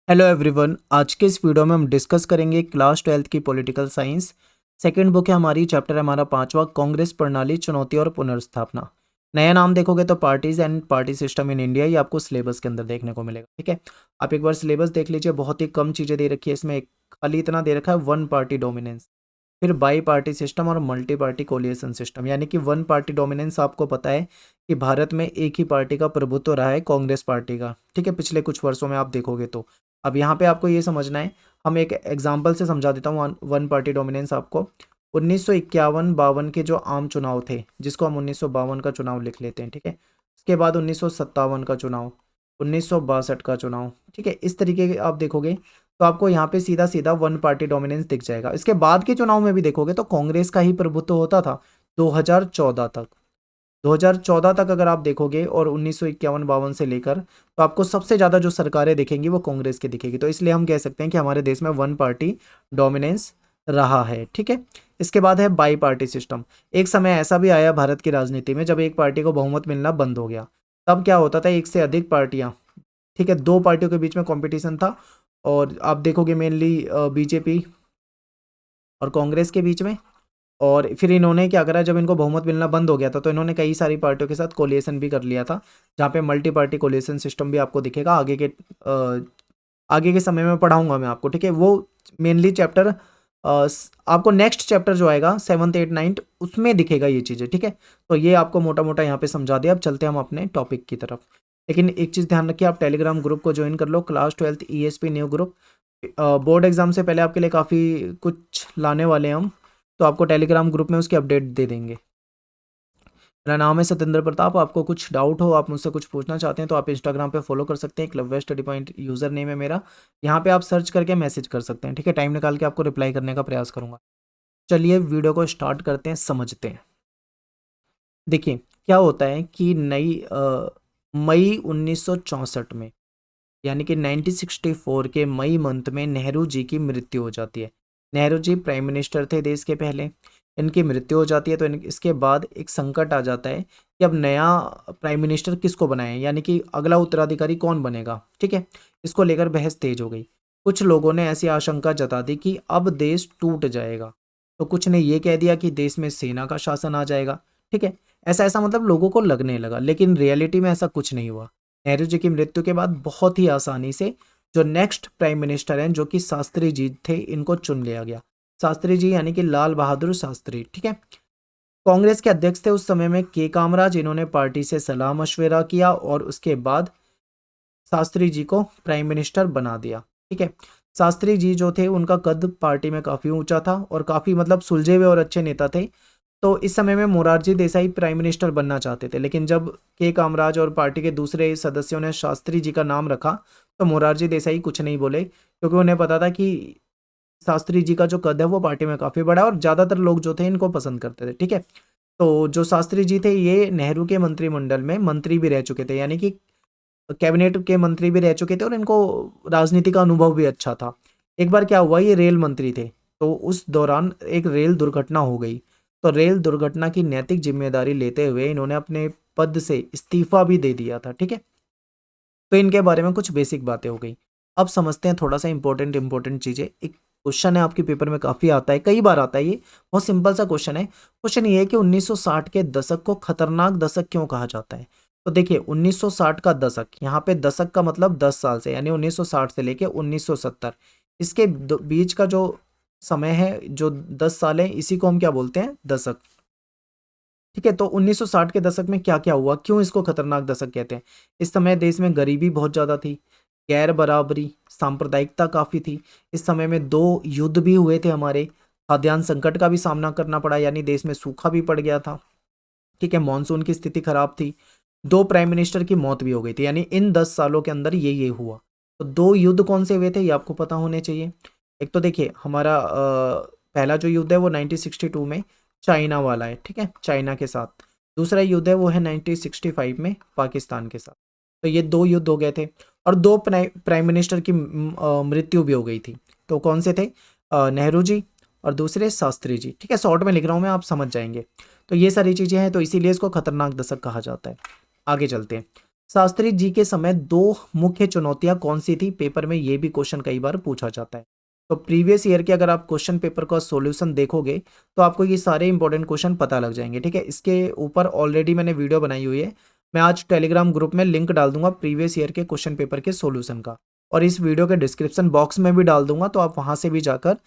Hello everyone. आज के इस वीडियो में हम डिस्कस करेंगे क्लास 12th की पॉलिटिकल साइंस। सेकंड बुक है हमारी, चैप्टर है हमारा 5वां, कांग्रेस प्रणाली, चुनौती और पुनर्स्थापना। नया नाम देखोगे तो parties and party system in India, ये आपको सिलेबस के अंदर देखने को मिलेगा। ठीक है, आप एक बार सिलेबस देख लीजिए, बहुत ही कम चीज़ें दे रखी है इसमें। खाली इतना दे रखा है, वन पार्टी डोमिनेंस, फिर बाई पार्टी सिस्टम और मल्टी पार्टी कोलिएशन सिस्टम। यानी कि वन पार्टी डोमिनेंस आपको पता है कि भारत में एक ही पार्टी का प्रभुत्व रहा है, कांग्रेस पार्टी का। ठीक है, पिछले कुछ वर्षों में आप देखोगे तो। अब यहाँ पे आपको ये समझना है, हम एक एग्जाम्पल से समझा देता हूँ वन पार्टी डोमिनेंस आपको। 1951-52 के जो आम चुनाव थे, जिसको हम 1952 का चुनाव लिख लेते हैं, ठीक है। उसके बाद 1957 का चुनाव, 1962 का चुनाव, ठीक है। इस तरीके के आप देखोगे तो आपको यहाँ पे सीधा सीधा वन पार्टी डोमिनेंस दिख जाएगा। इसके बाद के चुनाव में भी देखोगे तो कांग्रेस का ही प्रभुत्व होता था 2014 तक। 2014 तक अगर आप देखोगे और 1951-52 से लेकर, तो आपको सबसे ज़्यादा जो सरकारें दिखेंगी वो कांग्रेस की दिखेगी। तो इसलिए हम कह सकते हैं कि हमारे देश में वन पार्टी डोमिनेंस रहा है। ठीक है, इसके बाद है बाई पार्टी सिस्टम। एक समय ऐसा भी आया भारत की राजनीति में जब एक पार्टी को बहुमत मिलना बंद हो गया। तब क्या होता था, एक से अधिक पार्टियां, ठीक है, दो पार्टियों के बीच में कंपटीशन था। और आप देखोगे मेनली बीजेपी और कांग्रेस के बीच में। और फिर इन्होंने क्या करा, जब इनको बहुमत मिलना बंद हो गया था तो इन्होंने कई सारी पार्टियों के साथ कोलिएशन भी कर लिया था, जहाँ पे मल्टी पार्टी कोलिएशन सिस्टम भी आपको दिखेगा आगे के समय में पढ़ाऊंगा मैं आपको। ठीक है, वो मेनली चैप्टर आपको नेक्स्ट चैप्टर जो आएगा 7th 8th 9th उसमें दिखेगा ये चीज़ें। ठीक है, तो ये आपको मोटा मोटा यहाँ पे समझा दिया। अब चलते हैं हम अपने टॉपिक की तरफ। लेकिन एक चीज़ ध्यान रखिए, आप टेलीग्राम ग्रुप को ज्वाइन कर लो, class 12th ESP new group. Board exam से पहले आपके लिए काफ़ी कुछ लाने वाले हैं हम, तो आपको टेलीग्राम ग्रुप में उसकी अपडेट दे देंगे। मेरा नाम है सत्येंद्र प्रताप। आपको कुछ डाउट हो, आप मुझसे कुछ पूछना चाहते हैं तो आप इंस्टाग्राम पे फॉलो कर सकते हैं, club study point user name है मेरा। यहाँ पे आप सर्च करके मैसेज कर सकते हैं। ठीक है, टाइम निकाल के आपको रिप्लाई करने का प्रयास करूँगा। चलिए वीडियो को स्टार्ट करते हैं, समझते हैं। देखिए क्या होता है कि मई 1964 में, यानी कि 1964 के मई मंथ में नेहरू जी की मृत्यु हो जाती है। नेहरू जी प्राइम मिनिस्टर थे देश के पहले, इनकी मृत्यु हो जाती है। तो इसके बाद एक संकट आ जाता है कि अब नया प्राइम मिनिस्टर किसको बनाएं, यानी कि अगला उत्तराधिकारी कौन बनेगा। ठीक है, इसको लेकर बहस तेज हो गई। कुछ लोगों ने ऐसी आशंका जता दी कि अब देश टूट जाएगा, तो कुछ ने ये कह दिया कि देश में सेना का शासन आ जाएगा। ठीक है, ऐसा ऐसा मतलब लोगों को लगने लगा, लेकिन रियलिटी में ऐसा कुछ नहीं हुआ। नेहरू जी की मृत्यु के बाद बहुत ही आसानी से जो नेक्स्ट प्राइम मिनिस्टर हैं, जो कि शास्त्री जी थे, इनको चुन लिया गया। शास्त्री जी यानी कि लाल बहादुर शास्त्री। ठीक है, कांग्रेस के अध्यक्ष थे उस समय में के कामराज। इन्होंने पार्टी से सलाह मशवरा किया और उसके बाद शास्त्री जी को प्राइम मिनिस्टर बना दिया। ठीक है, शास्त्री जी जो थे उनका कद पार्टी में काफी ऊंचा था और काफी मतलब सुलझे हुए और अच्छे नेता थे। तो इस समय में मोरारजी देसाई प्राइम मिनिस्टर बनना चाहते थे, लेकिन जब के कामराज और पार्टी के दूसरे सदस्यों ने शास्त्री जी का नाम रखा तो मोरारजी देसाई कुछ नहीं बोले, क्योंकि उन्हें पता था कि शास्त्री जी का जो कद है वो पार्टी में काफ़ी बड़ा है और ज़्यादातर लोग जो थे इनको पसंद करते थे। ठीक है, तो जो शास्त्री जी थे ये नेहरू के मंत्रिमंडल में मंत्री भी रह चुके थे, यानी कि कैबिनेट के मंत्री भी रह चुके थे और इनको राजनीति का अनुभव भी अच्छा था। एक बार क्या हुआ, ये रेल मंत्री थे, तो उस दौरान एक रेल दुर्घटना हो गई। तो रेल दुर्घटना की नैतिक जिम्मेदारी लेते हुए इन्होंने अपने पद से इस्तीफा भी दे दिया था। ठीक है, तो इनके बारे में कुछ बेसिक बातें हो गई। अब समझते हैं थोड़ा सा इंपॉर्टेंट चीज़ें। एक क्वेश्चन है आपके पेपर में, काफ़ी आता है, कई बार आता है ये, बहुत सिंपल सा क्वेश्चन है। क्वेश्चन ये है कि 1960 के दशक को खतरनाक दशक क्यों कहा जाता है। तो देखिए 1960 का दशक, यहाँ पे दशक का मतलब 10 साल से, यानी 1960 से लेके 1970, इसके बीच का जो समय है, जो 10 साल है, इसी को हम क्या बोलते हैं, दशक। ठीक है, तो 1960 के दशक में क्या क्या हुआ, क्यों इसको खतरनाक दशक कहते हैं। इस समय देश में गरीबी बहुत ज़्यादा थी, गैर बराबरी, सांप्रदायिकता काफ़ी थी। इस समय में दो युद्ध भी हुए थे हमारे, खाद्यान्न संकट का भी सामना करना पड़ा, यानी देश में सूखा भी पड़ गया था। ठीक है, मानसून की स्थिति खराब थी, दो प्राइम मिनिस्टर की मौत भी हो गई थी, यानी इन 10 सालों के अंदर ये हुआ। तो दो युद्ध कौन से हुए थे ये आपको पता होने चाहिए। एक तो देखिए हमारा पहला जो युद्ध है वो 1962 में चाइना वाला है। ठीक है, चाइना के साथ। दूसरा युद्ध है वो है 1965 में पाकिस्तान के साथ। तो ये दो युद्ध हो गए थे और दो प्राइम मिनिस्टर की मृत्यु भी हो गई थी। तो कौन से थे, नेहरू जी और दूसरे शास्त्री जी। ठीक है, शॉर्ट में लिख रहा हूँ मैं, आप समझ जाएंगे। तो ये सारी चीज़ें हैं, तो इसीलिए इसको खतरनाक दशक कहा जाता है। आगे चलते हैं। शास्त्री जी के समय दो मुख्य चुनौतियां कौन सी थी, पेपर में ये भी क्वेश्चन कई बार पूछा जाता है। तो प्रीवियस ईयर के अगर आप क्वेश्चन पेपर का सॉल्यूशन देखोगे तो आपको ये सारे इंपॉर्टेंट क्वेश्चन पता लग जाएंगे, ठीक है। इसके ऊपर ऑलरेडी मैंने वीडियो बनाई हुई है, मैं आज टेलीग्राम ग्रुप में लिंक डाल दूंगा प्रीवियस ईयर के क्वेश्चन पेपर के सॉल्यूशन का, और इस वीडियो के डिस्क्रिप्शन बॉक्स में भी डाल दूंगा, तो आप वहां से भी जाकर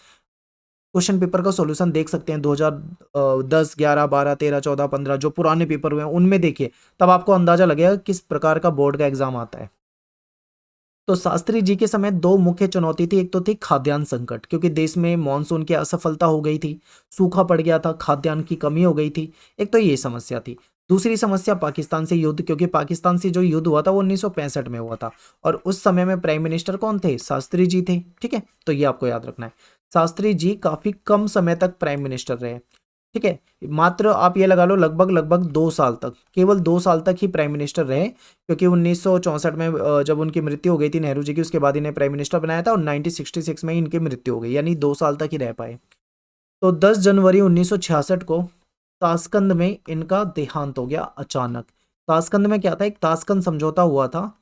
क्वेश्चन पेपर का सॉल्यूशन देख सकते हैं। 2010, 11, 12, 13, 14, 15 जो पुराने पेपर हुए हैं उनमें देखिए, तब आपको अंदाजा लगेगा किस प्रकार का बोर्ड का एग्जाम आता है। तो शास्त्री जी के समय दो मुख्य चुनौती थी, एक तो थी खाद्यान्न संकट, क्योंकि देश में मानसून की असफलता हो गई थी, सूखा पड़ गया था, खाद्यान्न की कमी हो गई थी, एक तो ये समस्या थी। दूसरी समस्या पाकिस्तान से युद्ध, क्योंकि पाकिस्तान से जो युद्ध हुआ था वो 1965 में हुआ था, और उस समय में प्राइम मिनिस्टर कौन थे, शास्त्री जी थे, ठीक है। तो ये आपको याद रखना है, शास्त्री जी काफी कम समय तक प्राइम मिनिस्टर रहे, ठीक है। मात्र आप ये लगा लो लगभग लगभग 2 साल तक, केवल 2 साल तक ही प्राइम मिनिस्टर रहे, क्योंकि 1964 में जब उनकी मृत्यु हो गई थी नेहरू जी की, उसके बाद इन्हें प्राइम मिनिस्टर बनाया था, और 1966 में इनकी मृत्यु हो गई, यानी 2 साल तक ही रह पाए। तो 10 जनवरी 1966 को ताशकंद में इनका देहांत हो गया अचानक। ताशकंद में क्या था, एक ताशकंद समझौता हुआ था,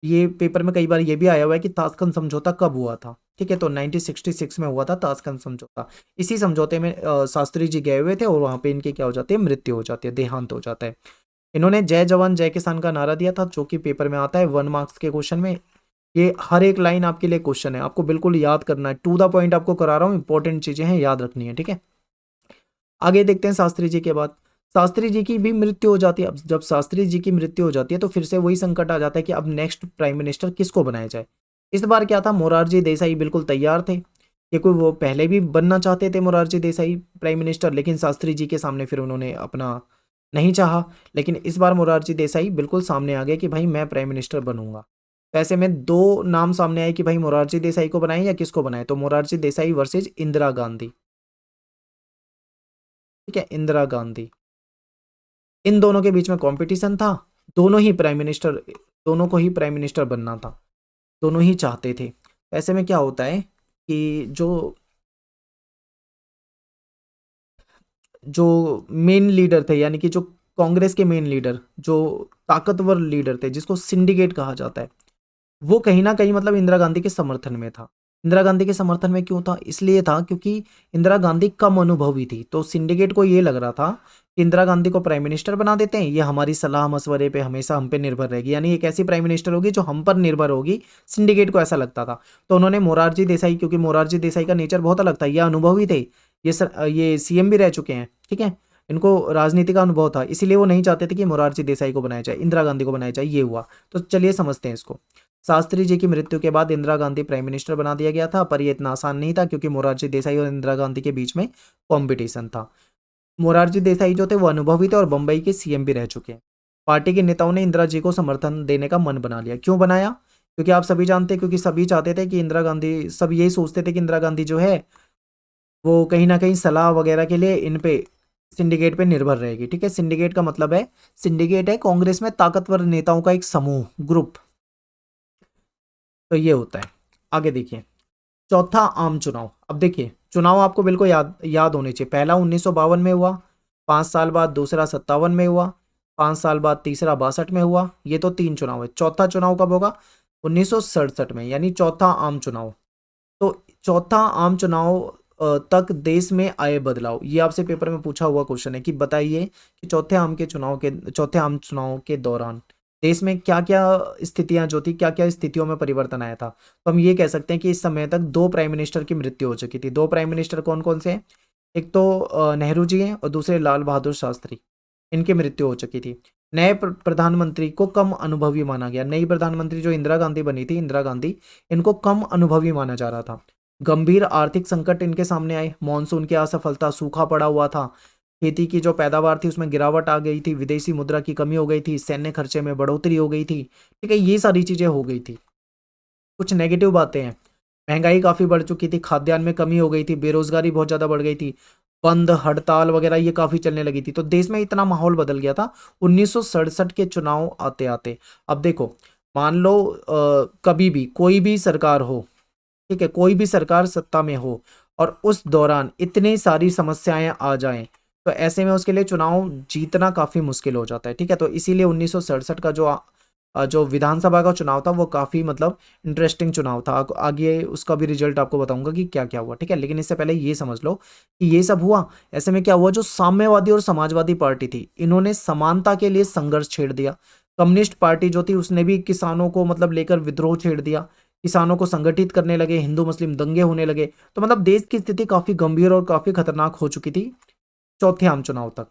ये पेपर में कई बार ये भी आया हुआ है कि ताशकंद समझौता कब हुआ था, ठीक है। तो 1966 में हुआ था ताशकंद समझौता। इसी समझौते में शास्त्री जी गए हुए थे, और वहां पे इनकी क्या हो जाती है, मृत्यु हो जाती है, देहांत हो जाता है। इन्होंने जय जवान जय किसान का नारा दिया था, जो कि पेपर में आता है 1 मार्क्स के क्वेश्चन में। ये हर एक लाइन आपके लिए क्वेश्चन है, आपको बिल्कुल याद करना है, टू द पॉइंट आपको करा रहा हूँ, इंपॉर्टेंट चीजें हैं, याद रखनी है, ठीक है। आगे देखते हैं शास्त्री जी के बाद, शास्त्री जी की भी मृत्यु हो जाती है। अब जब शास्त्री जी की मृत्यु हो जाती है तो फिर से वही संकट आ जाता है कि अब नेक्स्ट प्राइम मिनिस्टर किसको बनाया जाए। इस बार क्या था, मोरारजी देसाई बिल्कुल तैयार थे, ये कोई वो पहले भी बनना चाहते थे मोरारजी देसाई प्राइम मिनिस्टर, लेकिन शास्त्री जी के सामने फिर उन्होंने अपना नहीं चाहा। लेकिन इस बार मोरारजी देसाई बिल्कुल सामने आ गए कि भाई मैं प्राइम मिनिस्टर बनूंगा। तो ऐसे में दो नाम सामने आए कि भाई मोरारजी देसाई को बनाए या किसको बनाए, तो मोरारजी देसाई वर्सेज इंदिरा गांधी, ठीक है, इंदिरा गांधी, इन दोनों के बीच में कंपटीशन था। दोनों ही प्राइम मिनिस्टर, दोनों को ही प्राइम मिनिस्टर बनना था, दोनों ही चाहते थे। ऐसे में क्या होता है कि जो जो मेन लीडर थे, यानी कि जो कांग्रेस के मेन लीडर, जो ताकतवर लीडर थे, जिसको सिंडिकेट कहा जाता है, वो कहीं ना कहीं मतलब इंदिरा गांधी के समर्थन में था। इंदिरा गांधी के समर्थन में क्यों था, इसलिए था क्योंकि इंदिरा गांधी कम अनुभवी थी, तो सिंडिकेट को ये लग रहा था कि इंदिरा गांधी को प्राइम मिनिस्टर बना देते हैं, ये हमारी सलाह मशवरे पे हमेशा हम पे निर्भर रहेगी, यानी एक ऐसी प्राइम मिनिस्टर होगी जो हम पर निर्भर होगी, सिंडिकेट को ऐसा लगता था। तो उन्होंने मोरारजी देसाई, क्योंकि मोरारजी देसाई का नेचर बहुत अलग था, ये अनुभवी थे, ये सीएम भी रह चुके हैं, ठीक है, इनको राजनीति का अनुभव था, इसीलिए वो नहीं चाहते थे कि मोरारजी देसाई को बनाया जाए, इंदिरा गांधी को बनाया जाए, ये हुआ। तो चलिए समझते हैं इसको। शास्त्री जी की मृत्यु के बाद इंदिरा गांधी प्राइम मिनिस्टर बना दिया गया था, पर यह इतना आसान नहीं था, क्योंकि मोरारजी देसाई और इंदिरा गांधी के बीच में कंपटीशन था। मोरारजी देसाई जो थे वो अनुभवी थे और बंबई के सीएम भी रह चुके हैं। पार्टी के नेताओं ने इंदिरा जी को समर्थन देने का मन बना लिया। क्यों बनाया, क्योंकि आप सभी जानते हैं, क्योंकि सभी चाहते थे कि इंदिरा गांधी, सब यही सोचते थे कि इंदिरा गांधी जो है वो कहीं ना कहीं सलाह वगैरह के लिए इन पे सिंडिकेट पे निर्भर रहेगी, ठीक है। सिंडिकेट का मतलब है, सिंडिकेट है कांग्रेस में ताकतवर नेताओं का एक समूह, ग्रुप, तो ये होता है। आगे देखिए, चौथा आम चुनाव। अब देखिए चुनाव आपको बिल्कुल याद याद होने चाहिए। पहला 1952 में हुआ, 5 साल बाद दूसरा 57 में हुआ, 5 साल बाद तीसरा 62 में हुआ, ये तो 3 चुनाव है। चौथा चुनाव कब होगा, 1967 में, यानी चौथा आम चुनाव। तो चौथा आम चुनाव तक देश में आए बदलाव, ये आपसे पेपर में पूछा हुआ क्वेश्चन है कि बताइए कि चौथे आम चुनाव के दौरान देश में क्या क्या स्थितियां जो थी, क्या क्या स्थितियों में परिवर्तन आया था। तो हम ये कह सकते हैं कि इस समय तक दो प्राइम मिनिस्टर की मृत्यु हो चुकी थी। दो प्राइम मिनिस्टर कौन कौन से हैं, एक तो नेहरू जी हैं और दूसरे लाल बहादुर शास्त्री, इनकी मृत्यु हो चुकी थी। नए प्रधानमंत्री को कम अनुभवी माना गया। नई प्रधानमंत्री जो इंदिरा गांधी बनी थी, इंदिरा गांधी, इनको कम अनुभवी माना जा रहा था। गंभीर आर्थिक संकट इनके सामने आए, मानसून की असफलता, सूखा पड़ा हुआ था, खेती की जो पैदावार थी उसमें गिरावट आ गई थी, विदेशी मुद्रा की कमी हो गई थी, सैन्य खर्चे में बढ़ोतरी हो गई थी, ठीक है, ये सारी चीजें हो गई थी। कुछ नेगेटिव बातें हैं, महंगाई काफी बढ़ चुकी थी, खाद्यान्न में कमी हो गई थी, बेरोजगारी बहुत ज्यादा बढ़ गई थी, बंद हड़ताल वगैरह ये काफी चलने लगी थी। तो देश में इतना माहौल बदल गया था 1967 के चुनाव आते आते। अब देखो, मान लो कभी भी कोई भी सरकार हो, ठीक है, कोई भी सरकार सत्ता में हो और उस दौरान इतनी सारी समस्याएं आ जाएं, तो ऐसे में उसके लिए चुनाव जीतना काफी मुश्किल हो जाता है, ठीक है। तो इसीलिए 1967 का जो जो विधानसभा का चुनाव था वो काफ़ी मतलब इंटरेस्टिंग चुनाव था। आगे उसका भी रिजल्ट आपको बताऊंगा कि क्या क्या हुआ, ठीक है। लेकिन इससे पहले ये समझ लो कि ये सब हुआ, ऐसे में क्या हुआ, जो साम्यवादी और समाजवादी पार्टी थी इन्होंने समानता के लिए संघर्ष छेड़ दिया। कम्युनिस्ट पार्टी जो थी उसने भी किसानों को मतलब लेकर विद्रोह छेड़ दिया, किसानों को संगठित करने लगे, हिंदू मुस्लिम दंगे होने लगे। तो मतलब देश की स्थिति काफी गंभीर और काफी खतरनाक हो चुकी थी चौथे आम चुनाव तक।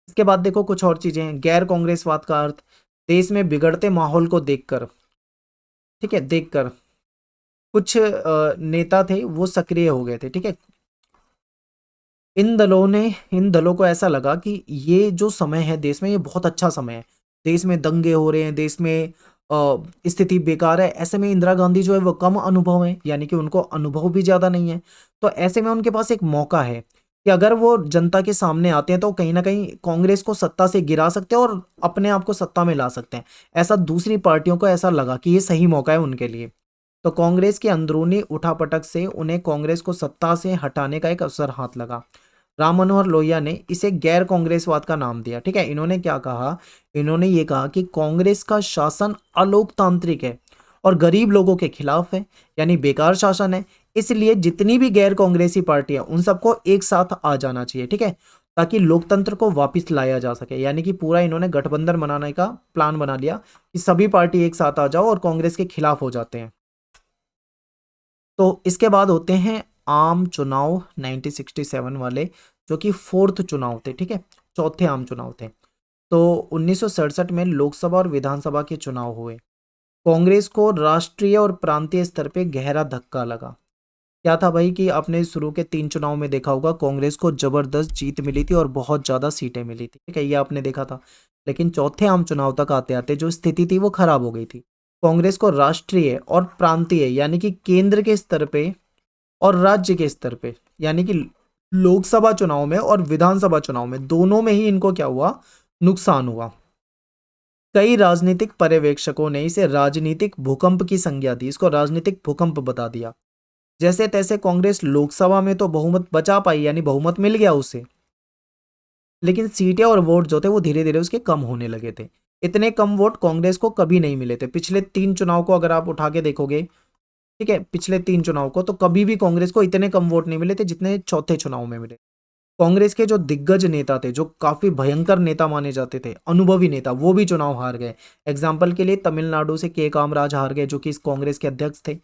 इसके बाद देखो कुछ और चीजें हैं। गैर कांग्रेसवाद का अर्थ, देश में बिगड़ते माहौल को देखकर, ठीक है, देखकर कुछ नेता थे वो सक्रिय हो गए थे, ठीक है। इन दलों को ऐसा लगा कि ये जो समय है देश में ये बहुत अच्छा समय है, देश में दंगे हो रहे हैं, देश में स्थिति बेकार है। ऐसे में इंदिरा गांधी जो है वो कम अनुभव है, यानी कि उनको अनुभव भी ज्यादा नहीं है। तो ऐसे में उनके पास एक मौका है कि अगर वो जनता के सामने आते हैं तो कहीं ना कहीं कांग्रेस को सत्ता से गिरा सकते हैं और अपने आप को सत्ता में ला सकते हैं। ऐसा दूसरी पार्टियों को ऐसा लगा कि ये सही मौका है उनके लिए। तो कांग्रेस की अंदरूनी उठापटक से उन्हें कांग्रेस को सत्ता से हटाने का एक अवसर हाथ लगा। राम मनोहर लोहिया ने इसे गैर कांग्रेसवाद का नाम दिया, ठीक है। इन्होंने क्या कहा, इन्होंने ये कहा कि कांग्रेस का शासन अलोकतांत्रिक है और गरीब लोगों के खिलाफ है, यानी बेकार शासन है। इसलिए जितनी भी गैर कांग्रेसी पार्टियां उन सबको एक साथ आ जाना चाहिए, ठीक है, ताकि लोकतंत्र को वापस लाया जा सके। यानी कि पूरा इन्होंने गठबंधन बनाने का प्लान बना लिया कि सभी पार्टी एक साथ आ जाओ और कांग्रेस के खिलाफ हो जाते हैं। तो इसके बाद होते हैं आम चुनाव 1967 वाले, जो कि फोर्थ चुनाव थे, ठीक है, चौथे आम चुनाव थे। तो 1967 में लोकसभा और विधानसभा के चुनाव हुए। कांग्रेस को राष्ट्रीय और प्रांतीय स्तर पे गहरा धक्का लगा। क्या था भाई कि आपने शुरू के 3 चुनाव में देखा होगा कांग्रेस को जबरदस्त जीत मिली थी और बहुत ज्यादा सीटें मिली थी, ठीक है, ये आपने देखा था। लेकिन चौथे आम चुनाव तक आते आते जो स्थिति थी वो खराब हो गई थी। कांग्रेस को राष्ट्रीय और प्रांतीय यानी कि केंद्र के स्तर पे और राज्य के स्तर पे, यानी कि लोकसभा चुनाव में और विधानसभा चुनाव में दोनों में ही इनको क्या हुआ, नुकसान हुआ। कई राजनीतिक पर्यवेक्षकों ने इसे राजनीतिक भूकंप की संज्ञा दी, इसको राजनीतिक भूकंप बता दिया। जैसे तैसे कांग्रेस लोकसभा में तो बहुमत बचा पाई, यानी बहुमत मिल गया उसे, लेकिन सीटें और वोट जो थे वो धीरे धीरे उसके कम होने लगे थे। इतने कम वोट कांग्रेस को कभी नहीं मिले थे। पिछले 3 चुनाव को अगर आप उठा के देखोगे, ठीक है, पिछले 3 चुनाव को, तो कभी भी कांग्रेस को इतने कम वोट नहीं मिले थे जितने चौथे चुनाव में मिले। कांग्रेस के जो दिग्गज नेता थे, जो काफी भयंकर नेता माने जाते थे, अनुभवी नेता, वो भी चुनाव हार गए। एग्जाम्पल के लिए तमिलनाडु से के कामराज हार गए, जो कि इस कांग्रेस के अध्यक्ष थे।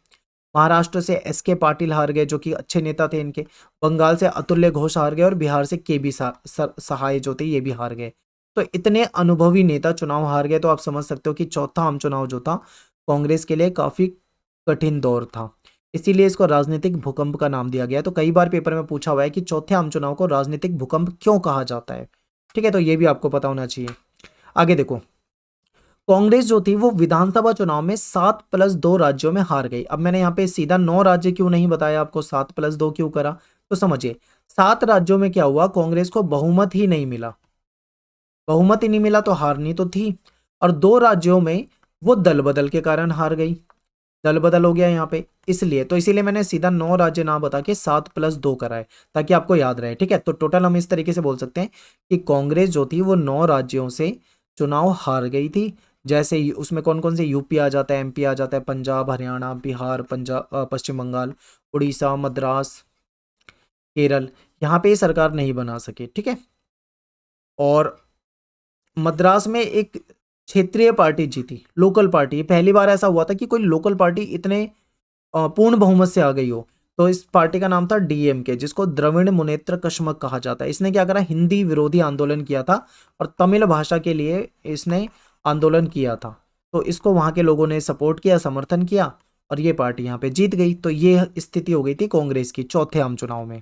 महाराष्ट्र से एस के पाटिल हार गए, जो कि अच्छे नेता थे इनके। बंगाल से अतुल्य घोष हार गए और बिहार से के बी सहाय जो थे ये भी हार गए। तो इतने अनुभवी नेता चुनाव हार गए, तो आप समझ सकते हो कि चौथा आम चुनाव जो था कांग्रेस के लिए काफी कठिन दौर था। इसीलिए इसको राजनीतिक भूकंप का नाम दिया गया है। तो कई बार पेपर में पूछा हुआ है कि चौथे आम चुनाव को राजनीतिक भूकंप क्यों कहा जाता है, ठीक है, तो ये भी आपको पता होना चाहिए। आगे देखो, कांग्रेस जो थी वो विधानसभा चुनाव में 7+2 राज्यों में हार गई। अब मैंने यहाँ पे सीधा 9 राज्य क्यों नहीं बताया आपको, 7+2 क्यों करा, तो समझिए 7 राज्यों में क्या हुआ, कांग्रेस को बहुमत ही नहीं मिला। बहुमत ही नहीं मिला तो हारनी तो थी। और 2 राज्यों में वो दल बदल के कारण हार गई, दल बदल हो गया यहाँ पे। इसलिए तो इसीलिए मैंने सीधा 9 राज्य ना बता के 7+2 कराए, ताकि आपको याद रहे, ठीक है। तो टोटल हम इस तरीके से बोल सकते हैं कि कांग्रेस जो थी वो 9 राज्यों से चुनाव हार गई थी। जैसे उसमें कौन कौन से, यूपी आ जाता है, एमपी आ जाता है, पंजाब, हरियाणा, बिहार, पंजाब, पश्चिम बंगाल, उड़ीसा, मद्रास, केरल, यहाँ पे ये सरकार नहीं बना सके, ठीक है। और मद्रास में एक क्षेत्रीय पार्टी जीती, लोकल पार्टी। पहली बार ऐसा हुआ था कि कोई लोकल पार्टी इतने पूर्ण बहुमत से आ गई हो। तो इस पार्टी का नाम था डीएमके, जिसको द्रविड़ मुनेत्र कश्मक कहा जाता है। इसने क्या करा, हिंदी विरोधी आंदोलन किया था और तमिल भाषा के लिए इसने आंदोलन किया था। तो इसको वहां के लोगों ने सपोर्ट किया, समर्थन किया, और ये पार्टी यहाँ पे जीत गई। तो ये स्थिति हो गई थी कांग्रेस की चौथे आम चुनाव में,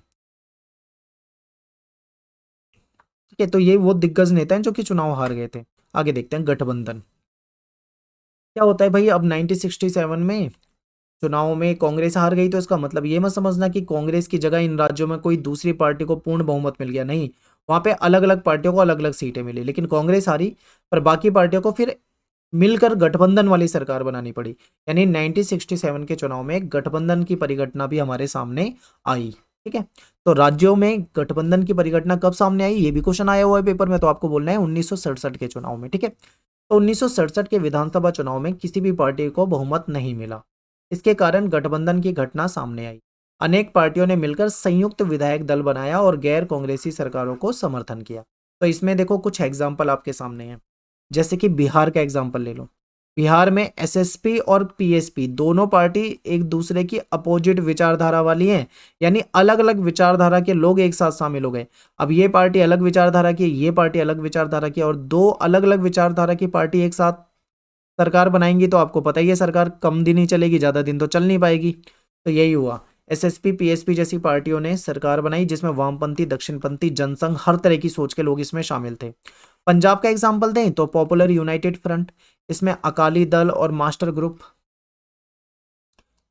ठीक है। तो ये वो दिग्गज नेता हैं जो कि चुनाव हार गए थे। आगे देखते हैं गठबंधन क्या होता है भाई। अब 1967 में चुनाव में कांग्रेस हार गई, तो इसका मतलब ये मत समझना कि कांग्रेस की जगह इन राज्यों में कोई दूसरी पार्टी को पूर्ण बहुमत मिल गया, नहीं। वहां पे अलग अलग पार्टियों को अलग अलग सीटें मिली, लेकिन कांग्रेस हारी, पर बाकी पार्टियों को फिर मिलकर गठबंधन वाली सरकार बनानी पड़ी। यानी 1967 के चुनाव में गठबंधन की परिघटना भी हमारे सामने आई, ठीक है। तो राज्यों में गठबंधन की परिघटना कब सामने आई, ये भी क्वेश्चन आया हुआ है पेपर में, तो आपको बोलना है 1967 के चुनाव में, ठीक है। तो 1967 के विधानसभा चुनाव में किसी भी पार्टी को बहुमत नहीं मिला। इसके कारण गठबंधन की घटना सामने आई। अनेक पार्टियों ने मिलकर संयुक्त विधायक दल बनाया और गैर कांग्रेसी सरकारों को समर्थन किया। तो इसमें देखो कुछ एग्जाम्पल आपके सामने हैं, जैसे कि बिहार का एग्जाम्पल ले लो। बिहार में एसएसपी और पीएसपी दोनों पार्टी एक दूसरे की अपोजिट विचारधारा वाली हैं, यानी अलग अलग विचारधारा के लोग एक साथ शामिल हो गए। अब ये पार्टी अलग विचारधारा की, ये पार्टी अलग विचारधारा की, और दो अलग अलग विचारधारा की पार्टी एक साथ सरकार बनाएंगी तो आपको पता ही है सरकार कम दिन ही चलेगी, ज़्यादा दिन तो चल नहीं पाएगी। तो यही हुआ, एसएसपी पीएसपी जैसी पार्टियों ने सरकार बनाई जिसमें वामपंथी, दक्षिणपंथी, जनसंघ, हर तरह की सोच के लोग इसमें शामिल थे। पंजाब का एग्जाम्पल दें तो पॉपुलर यूनाइटेड फ्रंट, इसमें अकाली दल और मास्टर ग्रुप।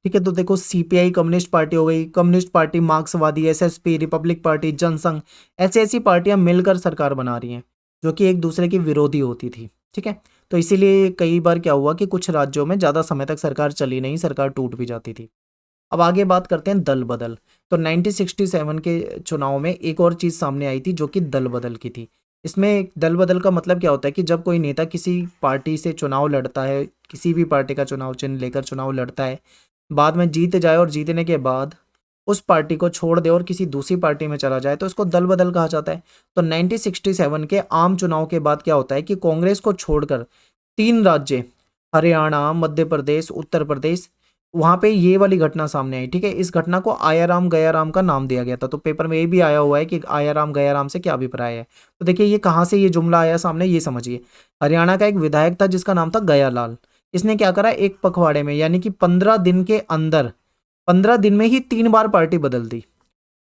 ठीक है, तो देखो सीपीआई कम्युनिस्ट पार्टी हो गई, कम्युनिस्ट पार्टी, मार्क्सवादी, एसएसपी, रिपब्लिक पार्टी, जनसंघ, ऐसी ऐसी पार्टियां मिलकर सरकार बना रही हैं जो कि एक दूसरे की विरोधी होती थी। ठीक है, तो इसीलिए कई बार क्या हुआ कि कुछ राज्यों में ज़्यादा समय तक सरकार चली नहीं, सरकार टूट भी जाती थी। अब आगे बात करते हैं दल बदल। तो 1967 के चुनाव में एक और चीज़ सामने आई थी जो कि दल बदल की थी। इसमें दल बदल का मतलब क्या होता है कि जब कोई नेता किसी पार्टी से चुनाव लड़ता है, किसी भी पार्टी का चुनाव चिन्ह लेकर चुनाव लड़ता है, बाद में जीत जाए और जीतने के बाद उस पार्टी को छोड़ दे और किसी दूसरी पार्टी में चला जाए तो इसको दल बदल कहा जाता है। तो 1967 के आम चुनाव के बाद क्या होता है कि कांग्रेस को छोड़कर 3 राज्य, हरियाणा, मध्य प्रदेश, उत्तर प्रदेश, वहां पे ये वाली घटना सामने आई। ठीक है, इस घटना को आया राम गया राम का नाम दिया गया था। तो पेपर में ये भी आया हुआ है कि आया राम गया राम से क्या अभिप्राय है। तो देखिए ये कहाँ से ये जुमला आया सामने, ये समझिए। हरियाणा का एक विधायक था जिसका नाम था गयालाल। इसने क्या करा, एक पखवाड़े में यानी कि 15 दिन के अंदर, 15 दिन में ही 3 बार पार्टी बदल दी।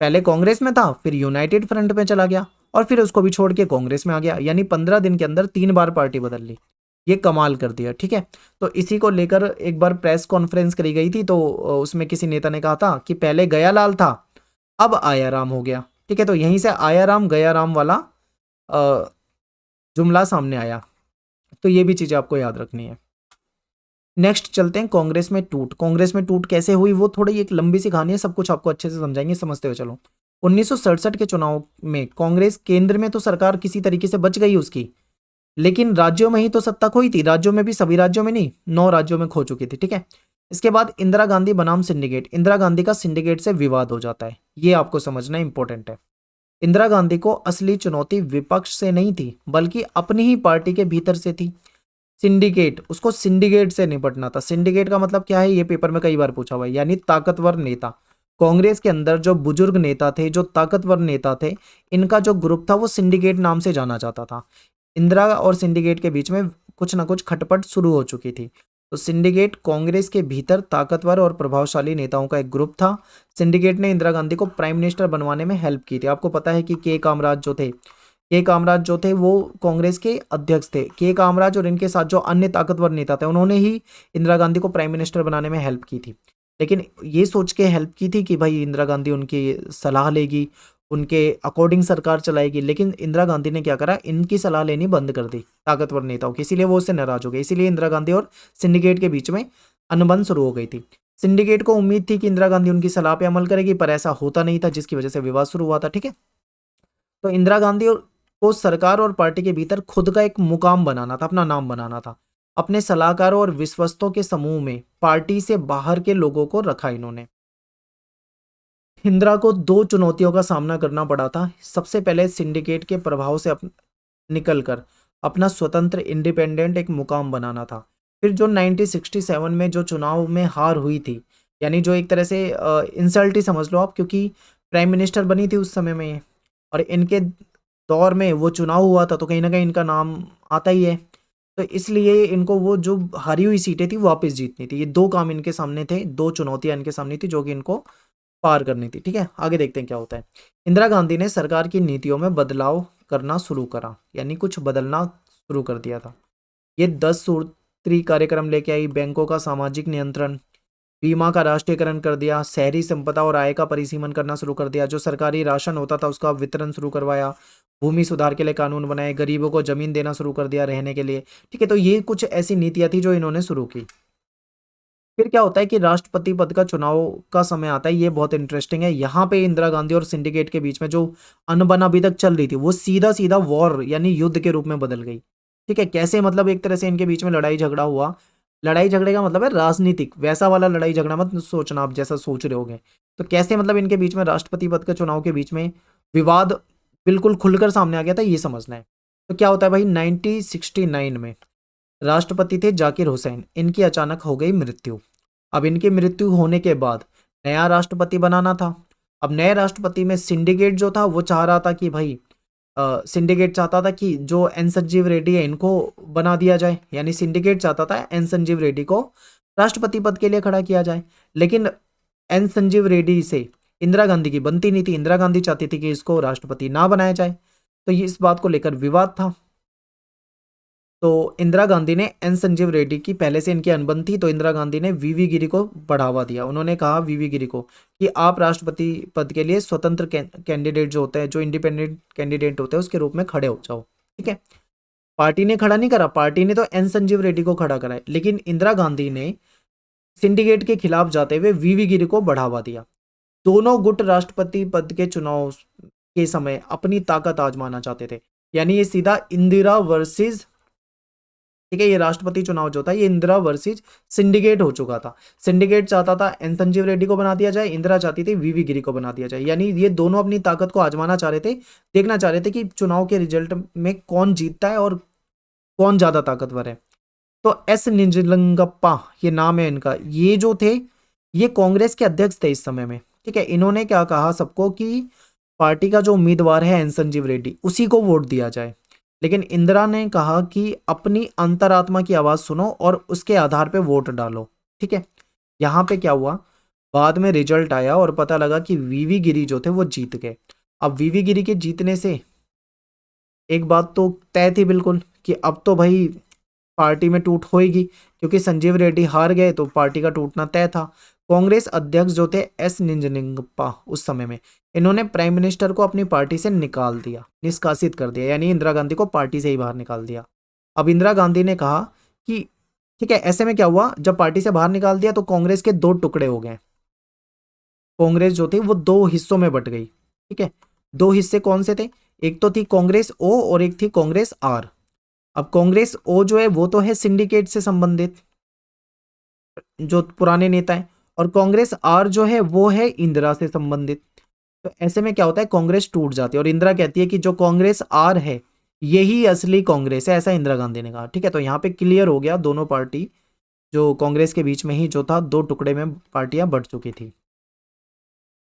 पहले कांग्रेस में था, फिर यूनाइटेड फ्रंट में चला गया और फिर उसको भी छोड़ के कांग्रेस में आ गया, यानी 15 दिन के अंदर 3 बार पार्टी बदल ली। ये कमाल कर दिया। ठीक है, तो इसी को लेकर एक बार प्रेस कॉन्फ्रेंस करी गई थी, तो उसमें किसी नेता ने कहा था कि पहले गयालाल था, अब आया राम हो गया। ठीक है, तो यहीं से आया राम गया राम वाला अ, जुमला सामने आया। तो ये भी चीज़ें आपको याद रखनी है। नेक्स्ट चलते हैं कांग्रेस में टूट। कांग्रेस में टूट कैसे हुई वो थोड़ी एक लंबी सी कहानी है, सब कुछ आपको अच्छे से समझाएंगे, समझते हुए चलो। 1967 के चुनाव में कांग्रेस केंद्र में तो सरकार किसी तरीके से बच गई उसकी, लेकिन राज्यों में ही तो सत्ता खोई थी। राज्यों में भी, सभी राज्यों में नहीं, 9 राज्यों में खो चुकी थी। ठीक है, इसके बाद इंदिरा गांधी बनाम सिंडिकेट। इंदिरा गांधी का सिंडिकेट से विवाद हो जाता है, ये आपको समझना इंपॉर्टेंट है। इंदिरा गांधी को असली चुनौती विपक्ष से नहीं थी बल्कि अपनी ही पार्टी के भीतर से थी। सिंडिकेट, उसको सिंडिकेट से निपटना था। सिंडिकेट का मतलब क्या है, ये पेपर में कई बार पूछा हुआ है, यानी ताकतवर नेता। कांग्रेस के अंदर जो बुजुर्ग नेता थे, जो ताकतवर नेता थे, इनका जो ग्रुप था वो सिंडिकेट नाम से जाना जाता था। इंदिरा और सिंडिकेट के बीच में कुछ ना कुछ खटपट शुरू हो चुकी थी। तो सिंडिकेट कांग्रेस के भीतर ताकतवर और प्रभावशाली नेताओं का एक ग्रुप था। सिंडिकेट ने इंदिरा गांधी को प्राइम मिनिस्टर बनवाने में हेल्प की थी। आपको पता है कि के कामराज जो थे वो कांग्रेस के अध्यक्ष थे। के कामराज और इनके साथ जो अन्य ताकतवर नेता थे उन्होंने ही इंदिरा गांधी को प्राइम मिनिस्टर बनाने में हेल्प की थी। लेकिन ये सोच के हेल्प की थी कि भाई इंदिरा गांधी उनकी सलाह लेगी, उनके अकॉर्डिंग सरकार चलाएगी। लेकिन इंदिरा गांधी ने क्या करा, इनकी सलाह लेनी बंद कर दी ताकतवर नेताओं की, इसीलिए वो उससे नाराज हो गए। इसीलिए इंदिरा गांधी और सिंडिकेट के बीच में अनबन शुरू हो गई थी। सिंडिकेट को उम्मीद थी कि इंदिरा गांधी उनकी सलाह पे अमल करेगी, पर ऐसा होता नहीं था, जिसकी वजह से विवाद शुरू हुआ था। ठीक है, तो इंदिरा गांधी को सरकार और पार्टी के भीतर खुद का एक मुकाम बनाना था, अपना नाम बनाना था। अपने सलाहकारों और विश्वस्तों के समूह में पार्टी से बाहर के लोगों को रखा इन्होंने। इंदिरा को 2 चुनौतियों का सामना करना पड़ा था। सबसे पहले सिंडिकेट के प्रभाव से निकलकर अपना स्वतंत्र इंडिपेंडेंट एक मुकाम बनाना था। फिर जो 1967 में जो चुनाव में हार हुई थी, यानी जो एक तरह से इंसल्ट ही समझ लो आप, क्योंकि प्राइम मिनिस्टर बनी थी उस समय में ये, और इनके दौर में वो चुनाव हुआ था, तो कहीं ना कहीं इनका नाम आता ही है। तो इसलिए इनको वो जो हारी हुई सीटें थी वापस जीतनी थी। ये 2 काम इनके सामने थे, 2 चुनौतियां इनके सामने थी जो कि इनको पार करनी थी। ठीक है, आगे देखते हैं क्या होता है। इंदिरा गांधी ने सरकार की नीतियों में बदलाव करना शुरू करा, यानी कुछ बदलना शुरू कर दिया था। ये 10 सूत्री कार्यक्रम लेके आई। बैंकों का सामाजिक नियंत्रण, बीमा का राष्ट्रीयकरण कर दिया, शहरी संपदा और आय का परिसीमन करना शुरू कर दिया, जो सरकारी राशन होता था उसका वितरण शुरू करवाया, भूमि सुधार के लिए कानून बनाए, गरीबों को जमीन देना शुरू कर दिया रहने के लिए। ठीक है, तो ये कुछ ऐसी नीतियां थी जो इन्होंने शुरू की। फिर क्या होता है कि राष्ट्रपति पद का चुनाव का समय आता है। ये बहुत इंटरेस्टिंग है। यहाँ पे इंदिरा गांधी और सिंडिकेट के बीच में जो अनबन अभी तक चल रही थी वो सीधा सीधा वॉर यानी युद्ध के रूप में बदल गई। ठीक है, कैसे मतलब एक तरह से इनके बीच में लड़ाई झगड़ा हुआ। लड़ाई झगड़े का मतलब है राजनीतिक, वैसा वाला लड़ाई झगड़ा मत सोचना आप जैसा सोच रहे होगे। तो कैसे मतलब इनके बीच में राष्ट्रपति पद के चुनाव के बीच में विवाद बिल्कुल खुलकर सामने आ गया था, ये समझना है। तो क्या होता है भाई, 1969 में राष्ट्रपति थे जाकिर हुसैन, इनकी अचानक हो गई मृत्यु। अब इनकी मृत्यु होने के बाद नया राष्ट्रपति बनाना था। अब नए राष्ट्रपति में सिंडिकेट जो था वो चाह रहा था कि भाई सिंडिकेट चाहता था कि जो एन संजीव रेड्डी है इनको बना दिया जाए, यानी सिंडिकेट चाहता था एन संजीव रेड्डी को राष्ट्रपति पद के लिए खड़ा किया जाए। लेकिन एन संजीव रेड्डी से इंदिरा गांधी की बनती नहीं थी, इंदिरा गांधी चाहती थी कि इसको राष्ट्रपति ना बनाया जाए। तो ये इस बात को लेकर विवाद था। तो इंदिरा गांधी ने एन संजीव रेड्डी की, पहले से इनकी अनबन थी, तो इंदिरा गांधी ने वीवी गिरी को बढ़ावा दिया। उन्होंने कहा वीवी गिरी को कि आप राष्ट्रपति पद के लिए स्वतंत्र कैंडिडेट जो होते हैं, जो इंडिपेंडेंट कैंडिडेट होते हैं, उसके रूप में खड़े हो जाओ। ठीक है, पार्टी ने खड़ा नहीं करा, पार्टी ने तो एन संजीव रेड्डी को खड़ा करा है, लेकिन इंदिरा गांधी ने सिंडिकेट के खिलाफ जाते हुए वीवी गिरी को बढ़ावा दिया। दोनों गुट राष्ट्रपति पद के चुनाव के समय अपनी ताकत आजमाना चाहते थे, यानी ये सीधा इंदिरा वर्सेस, ठीक है, ये राष्ट्रपति चुनाव जो था ये इंदिरा वर्सेस सिंडिकेट हो चुका था। सिंडिकेट चाहता था एन संजीव रेड्डी को बना दिया जाए, इंदिरा चाहती थी वीवी गिरी को बना दिया जाए, यानी ये दोनों अपनी ताकत को आजमाना चाह रहे थे, देखना चाह रहे थे कि चुनाव के रिजल्ट में कौन जीतता है और कौन ज्यादा ताकतवर है। तो एस निजलिंगप्पा ये नाम है इनका, ये जो थे ये कांग्रेस के अध्यक्ष थे इस समय में। ठीक है, इन्होंने क्या कहा सबको कि पार्टी का जो उम्मीदवार है एन संजीव रेड्डी उसी को वोट दिया जाए। लेकिन इंदिरा ने कहा कि अपनी अंतरात्मा की आवाज सुनो और उसके आधार पे वोट डालो। ठीक है, यहाँ पे क्या हुआ, बाद में रिजल्ट आया और पता लगा कि वीवी गिरी जो थे वो जीत गए। अब वीवी गिरी के जीतने से एक बात तो तय थी बिल्कुल कि अब तो भाई पार्टी में टूट होएगी, क्योंकि संजीव रेड्डी हार गए तो पार्टी का टूटना तय था। कांग्रेस अध्यक्ष जो थे एस निजलिंगप्पा उस समय में, इन्होंने प्राइम मिनिस्टर को अपनी पार्टी से निकाल दिया, निष्कासित कर दिया, यानी इंदिरा गांधी को पार्टी से ही बाहर निकाल दिया। अब इंदिरा गांधी ने कहा कि ठीक है, ऐसे में क्या हुआ, जब पार्टी से बाहर निकाल दिया तो कांग्रेस के दो टुकड़े हो गए। कांग्रेस जो थी वो दो हिस्सों में बट गई। ठीक है, दो हिस्से कौन से थे, एक तो थी कांग्रेस ओ और एक थी कांग्रेस आर। अब कांग्रेस ओ जो है वो तो है सिंडिकेट से संबंधित, जो पुराने नेता हैं, और कांग्रेस आर जो है वो है इंदिरा से संबंधित। तो ऐसे में क्या होता है, कांग्रेस टूट जाती है और इंदिरा कहती है कि जो कांग्रेस आर है यही असली कांग्रेस है, ऐसा इंदिरा गांधी ने कहा। ठीक है, तो यहाँ पे क्लियर हो गया, दोनों पार्टी जो कांग्रेस के बीच में ही जो था दो टुकड़े में पार्टियां बढ़ चुकी थी।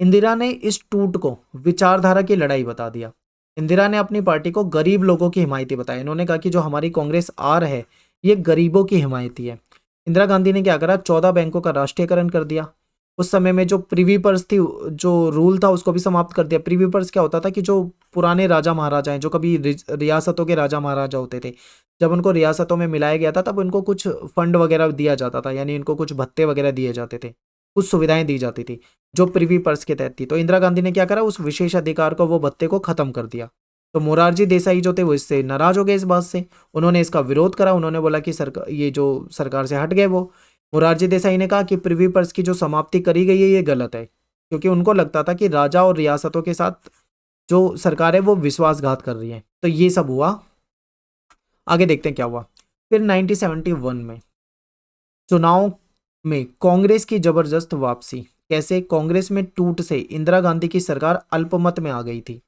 इंदिरा ने इस टूट को विचारधारा की लड़ाई बता दिया। इंदिरा ने अपनी पार्टी को गरीब लोगों की हिमायती बताया। इन्होंने कहा कि जो हमारी कांग्रेस आर है ये गरीबों की हिमायती है। इंदिरा गांधी ने क्या करा, 14 बैंकों का राष्ट्रीयकरण कर दिया। उस समय में जो प्रिवी पर्स थी, जो रूल था, उसको भी समाप्त कर दिया। प्रिवी पर्स क्या होता था कि जो पुराने राजा महाराजा हैं, जो कभी रियासतों के राजा महाराजा होते थे, जब उनको रियासतों में मिलाया गया था तब उनको कुछ फंड वगैरह दिया जाता था, यानी इनको कुछ भत्ते वगैरह दिए जाते थे, कुछ सुविधाएं दी जाती थी जो प्रिवी पर्स के तहत थी। तो इंदिरा गांधी ने क्या करा, उस विशेष अधिकार को, वो भत्ते को खत्म कर दिया। तो मोरारजी देसाई जो थे वो इससे नाराज हो गए, इस बात से उन्होंने इसका विरोध करा। उन्होंने बोला कि सरकार, ये जो सरकार से हट गए वो। मोरारजी देसाई ने कहा कि प्रिवी पर्स की जो समाप्ति करी गई है ये गलत है, क्योंकि उनको लगता था कि राजा और रियासतों के साथ जो सरकार है वो विश्वासघात कर रही है। तो ये सब हुआ। आगे देखते हैं क्या हुआ। फिर 1971 में चुनाव में कांग्रेस की जबरदस्त वापसी। कैसे, कांग्रेस में टूट से इंदिरा गांधी की सरकार अल्पमत में आ गई थी।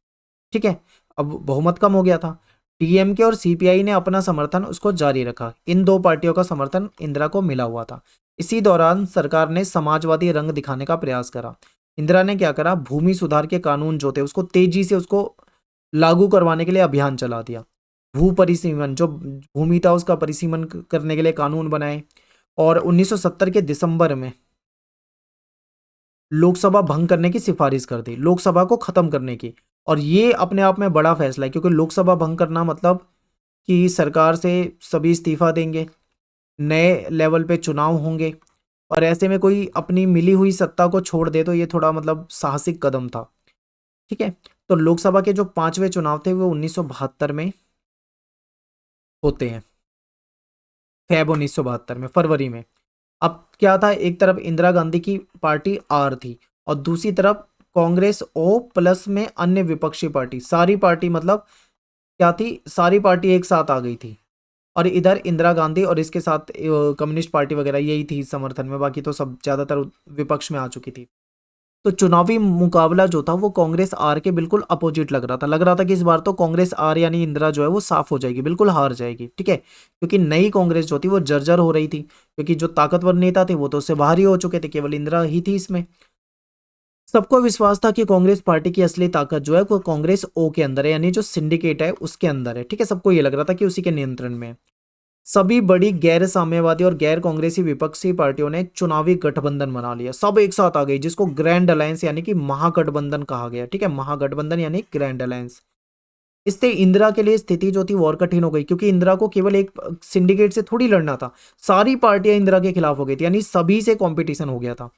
ठीक है, अब बहुमत कम हो गया था। डीएमके और सीपीआई ने अपना समर्थन उसको जारी रखा। इन दो पार्टियों का समर्थन इंदिरा को मिला हुआ था। इसी दौरान सरकार ने समाजवादी रंग दिखाने का प्रयास करा। इंदिरा ने क्या करा, भूमि सुधार के कानून जो थे उसको तेजी से उसको लागू करवाने के लिए अभियान चला दिया। भू परिसीमन, जो भूमि था उसका परिसीमन करने के लिए कानून बनाए। और 1970 के दिसंबर में लोकसभा भंग करने की सिफारिश कर दी, लोकसभा को खत्म करने की। और ये अपने आप में बड़ा फैसला है, क्योंकि लोकसभा भंग करना मतलब कि सरकार से सभी इस्तीफा देंगे, नए लेवल पे चुनाव होंगे, और ऐसे में कोई अपनी मिली हुई सत्ता को छोड़ दे तो ये थोड़ा मतलब साहसिक कदम था। ठीक है, तो लोकसभा के जो 5वें चुनाव थे वो 1972 में होते हैं, फेब 1972 में, फरवरी में। अब क्या था, एक तरफ इंदिरा गांधी की पार्टी आर थी और दूसरी तरफ कांग्रेस ओ प्लस में अन्य विपक्षी पार्टी, सारी पार्टी मतलब क्या थी, सारी पार्टी एक साथ आ गई थी। और इधर इंदिरा गांधी और इसके साथ कम्युनिस्ट पार्टी वगैरह यही थी समर्थन में, बाकी तो सब ज़्यादातर विपक्ष में आ चुकी थी। तो चुनावी मुकाबला जो था वो कांग्रेस आर के बिल्कुल अपोजिट लग रहा था कि इस बार तो कांग्रेस आर यानी इंदिरा जो है वो साफ हो जाएगी, बिल्कुल हार जाएगी, ठीक है, क्योंकि नई कांग्रेस जो थी वो जर्जर हो रही थी, क्योंकि जो ताकतवर नेता थे वो तो उससे बाहर ही हो चुके थे, केवल इंदिरा ही थी इसमें। सबको विश्वास था कि कांग्रेस पार्टी की असली ताकत जो है वो कांग्रेस ओ के अंदर है, यानी जो सिंडिकेट है उसके अंदर है, ठीक है, सबको ये लग रहा था कि उसी के नियंत्रण में है। सभी बड़ी गैर साम्यवादी और गैर कांग्रेसी विपक्षी पार्टियों ने चुनावी गठबंधन बना लिया, सब एक साथ आ गई, जिसको ग्रैंड अलायंस यानी कि महागठबंधन कहा गया, ठीक है, महागठबंधन यानी ग्रैंड अलायंस। इससे इंदिरा के लिए स्थिति जो थी वो और कठिन हो गई, क्योंकि इंदिरा को केवल एक सिंडिकेट से थोड़ी लड़ना था, सारी पार्टियां इंदिरा के खिलाफ हो गई थी, यानी सभी से कंपटीशन हो गया था।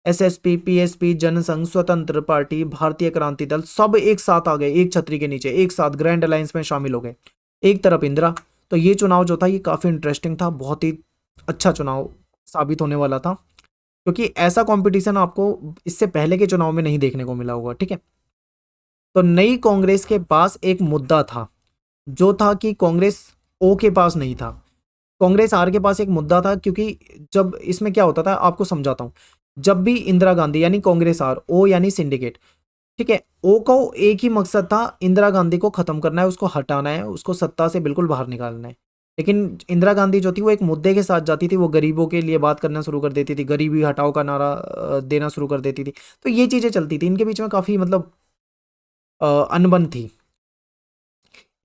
एसएसपी, पीएसपी, जनसंघ, स्वतंत्र पार्टी, भारतीय क्रांति दल, सब एक साथ आ गए, एक छतरी के नीचे एक साथ ग्रैंड अलायंस में शामिल हो गए, एक तरफ इंदिरा। तो ये चुनाव जो था ये काफी इंटरेस्टिंग था, बहुत ही अच्छा चुनाव साबित होने वाला था, क्योंकि ऐसा कंपटीशन आपको इससे पहले के चुनाव में नहीं देखने को मिला होगा, ठीक है। तो नई कांग्रेस के पास एक मुद्दा था, जो था कि कांग्रेस ओ के पास नहीं था, कांग्रेस आर के पास एक मुद्दा था, क्योंकि जब इसमें क्या होता था आपको समझाता हूं। जब भी इंदिरा गांधी यानी कांग्रेस आर, ओ यानी सिंडिकेट, ठीक है, ओ का एक ही मकसद था, इंदिरा गांधी को खत्म करना है, उसको हटाना है, उसको सत्ता से बिल्कुल बाहर निकालना है। लेकिन इंदिरा गांधी जो थी वो एक मुद्दे के साथ जाती थी, वो गरीबों के लिए बात करना शुरू कर देती थी, गरीबी हटाओ का नारा देना शुरू कर देती थी। तो ये चीजें चलती थी, इनके बीच में काफी मतलब अनबन थी।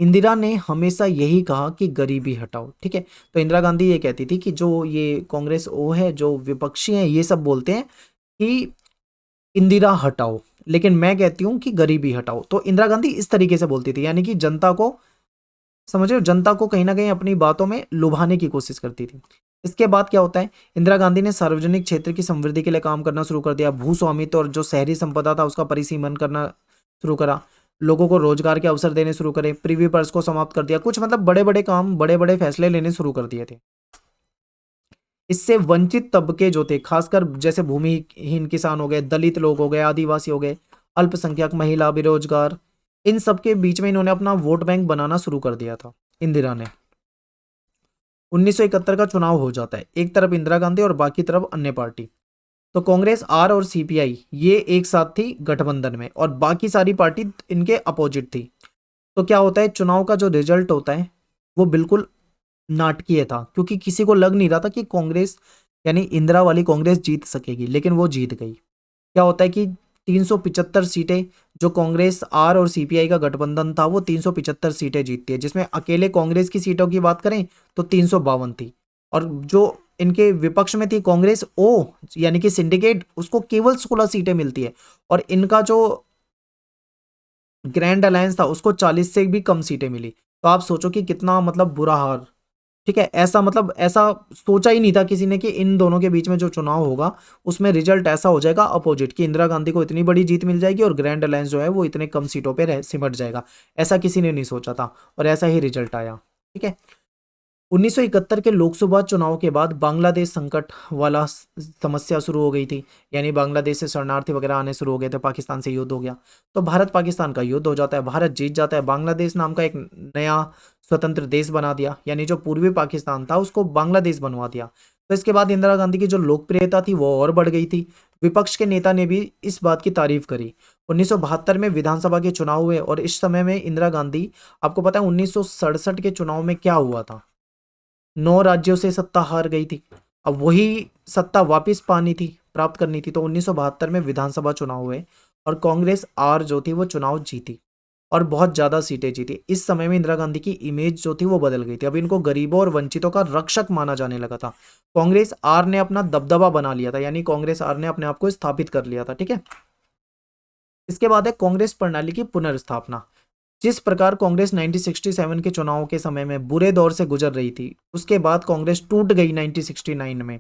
इंदिरा ने हमेशा यही कहा कि गरीबी हटाओ, ठीक है। तो इंदिरा गांधी ये कहती थी कि जो ये कांग्रेस ओ है, जो विपक्षी हैं, ये सब बोलते हैं कि इंदिरा हटाओ, लेकिन मैं कहती हूं कि गरीबी हटाओ। तो इंदिरा गांधी इस तरीके से बोलती थी, यानी कि जनता को, समझ रहे हो, जनता को कहीं ना कहीं अपनी बातों में लुभाने की कोशिश करती थी। इसके बाद क्या होता है, इंदिरा गांधी ने सार्वजनिक क्षेत्र की समृद्धि के लिए काम करना शुरू कर दिया, भू स्वामित्व और जो शहरी संपदा था उसका परिसीमन करना शुरू करा, लोगों को रोजगार के अवसर देने शुरू करे, प्रीवी पर्स को समाप्त कर दिया, कुछ मतलब बड़े बड़े काम, बड़े बड़े फैसले लेने शुरू कर दिए थे। इससे वंचित तबके जो थे, खासकर जैसे भूमिहीन किसान हो गए, दलित लोग हो गए, आदिवासी हो गए, अल्पसंख्यक, महिला, बेरोजगार, इन सबके बीच में इन्होंने अपना वोट बैंक बनाना शुरू कर दिया था इंदिरा ने। 1971 का चुनाव हो जाता है, एक तरफ इंदिरा गांधी और बाकी तरफ अन्य पार्टी। तो कांग्रेस आर और सीपीआई ये एक साथ थी गठबंधन में, और बाकी सारी पार्टी इनके अपोजिट थी। तो क्या होता है, चुनाव का जो रिजल्ट होता है वो बिल्कुल नाटकीय था, क्योंकि किसी को लग नहीं रहा था कि कांग्रेस यानी इंदिरा वाली कांग्रेस जीत सकेगी, लेकिन वो जीत गई। क्या होता है कि 375 सीटें, जो कांग्रेस आर और सीपीआई का गठबंधन था वो 375 सीटें जीतती है, जिसमें अकेले कांग्रेस की सीटों की बात करें तो 352 थी, और जो इनके विपक्ष में थी कांग्रेस ओ यानी कि सिंडिकेट, उसको केवल 16 सीटें मिलती है, और इनका जो ग्रैंड अलायंस था उसको 40 से भी कम सीटें मिली। तो आप सोचो कि कितना मतलब बुरा हाल, ठीक है, ऐसा मतलब ऐसा सोचा ही नहीं था किसी ने कि इन दोनों के बीच में जो चुनाव होगा उसमें रिजल्ट ऐसा हो जाएगा अपोजिट, कि इंदिरा गांधी को इतनी बड़ी जीत मिल जाएगी और ग्रैंड अलायंस जो है वो इतने कम सीटों पे सिमट जाएगा। ऐसा किसी ने नहीं सोचा था, और ऐसा ही रिजल्ट आया, ठीक है। 1971 के लोकसभा चुनाव के बाद बांग्लादेश संकट वाला समस्या शुरू हो गई थी, यानी बांग्लादेश से शरणार्थी वगैरह आने शुरू हो गए थे, पाकिस्तान से युद्ध हो गया, तो भारत पाकिस्तान का युद्ध हो जाता है, भारत जीत जाता है, बांग्लादेश नाम का एक नया स्वतंत्र देश बना दिया, यानी जो पूर्वी पाकिस्तान था उसको बांग्लादेश बनवा दिया। तो इसके बाद इंदिरा गांधी की जो लोकप्रियता थी वो और बढ़ गई थी, विपक्ष के नेता ने भी इस बात की तारीफ करी। 1972 में विधानसभा के चुनाव हुए, और इस समय में इंदिरा गांधी, आपको पता है 1967 के चुनाव में क्या हुआ था, 9 राज्यों से सत्ता हार गई थी, अब वही सत्ता वापस पानी थी, प्राप्त करनी थी। तो 1972 में विधानसभा चुनाव हुए, और कांग्रेस आर जो थी वो चुनाव जीती, और बहुत ज्यादा सीटें जीती। इस समय में इंदिरा गांधी की इमेज जो थी वो बदल गई थी, अब इनको गरीबों और वंचितों का रक्षक माना जाने लगा था। कांग्रेस आर ने अपना दबदबा बना लिया था, यानी कांग्रेस आर ने अपने आप को स्थापित कर लिया था, ठीक है। इसके बाद है कांग्रेस प्रणाली की पुनर्स्थापना। जिस प्रकार कांग्रेस 1967 के चुनाव के समय में बुरे दौर से गुजर रही थी, उसके बाद कांग्रेस टूट गई 1969 में।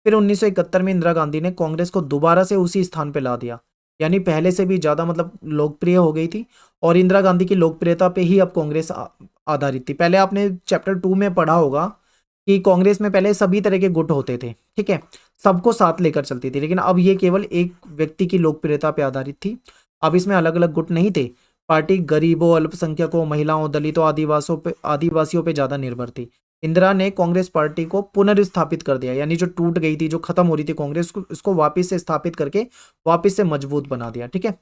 फिर 1971 में इंदिरा गांधी ने कांग्रेस को दोबारा से उसी स्थान पे ला दिया, यानी पहले से भी ज्यादा मतलब लोकप्रिय हो गई थी, और इंदिरा गांधी की लोकप्रियता पे ही अब कांग्रेस आधारित थी। पहले आपने चैप्टर 2 में पढ़ा होगा कि कांग्रेस में पहले सभी तरह के गुट होते थे, ठीक है, सबको साथ लेकर चलती थी, लेकिन अब ये केवल एक व्यक्ति की लोकप्रियता पे आधारित थी। अब इसमें अलग अलग गुट नहीं थे, पार्टी गरीबों, अल्पसंख्यकों, महिलाओं, दलितों, आदिवासियों पे ज्यादा निर्भर थी। इंदिरा ने कांग्रेस पार्टी को पुनर्स्थापित कर दिया, यानी जो टूट गई थी, जो खत्म हो रही थी कांग्रेस को, इसको वापस से स्थापित करके वापस से मजबूत बना दिया। ठीक है,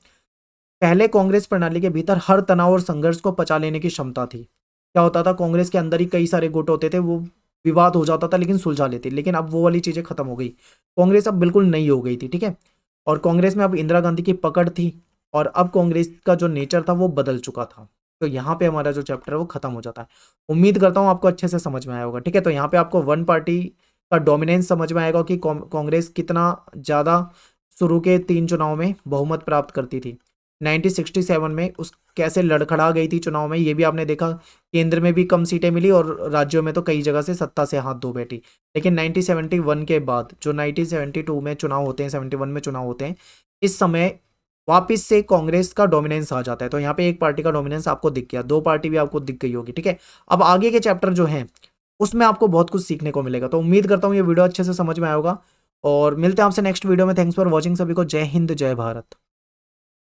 पहले कांग्रेस प्रणाली के भीतर हर तनाव और संघर्ष को पचा लेने की क्षमता थी। क्या होता था, कांग्रेस के अंदर ही कई सारे गुट होते थे, वो विवाद हो जाता था लेकिन सुलझा लेते, लेकिन अब वो वाली चीजें खत्म हो गई। कांग्रेस अब बिल्कुल नई हो गई थी। ठीक है, और कांग्रेस में अब इंदिरा गांधी की पकड़ थी, और अब कांग्रेस का जो नेचर था वो बदल चुका था। तो यहाँ पे हमारा जो चैप्टर है वो खत्म हो जाता है। उम्मीद करता हूँ आपको अच्छे से समझ में आया होगा। ठीक है, तो यहाँ पे आपको वन पार्टी का डोमिनेंस समझ में आएगा कि कांग्रेस कितना ज़्यादा शुरू के 3 चुनाव में बहुमत प्राप्त करती थी। 1967 में उस कैसे लड़खड़ा गई थी चुनाव में, ये भी आपने देखा। केंद्र में भी कम सीटें मिली और राज्यों में तो कई जगह से सत्ता से हाथ धो बैठी। लेकिन 1971 के बाद जो 1972 में चुनाव होते हैं, 71 में चुनाव होते हैं, इस समय वापिस से कांग्रेस का डोमिनेंस आ जाता है। तो यहाँ पे एक पार्टी का डोमिनेंस आपको दिख गया, 2 पार्टी भी आपको दिख गई होगी। ठीक है, अब आगे के चैप्टर जो हैं उसमें आपको बहुत कुछ सीखने को मिलेगा। तो उम्मीद करता हूँ ये वीडियो अच्छे से समझ में आया होगा, और मिलते हैं आपसे नेक्स्ट वीडियो में। थैंक्स फॉर वॉचिंग, सभी को जय हिंद जय भारत।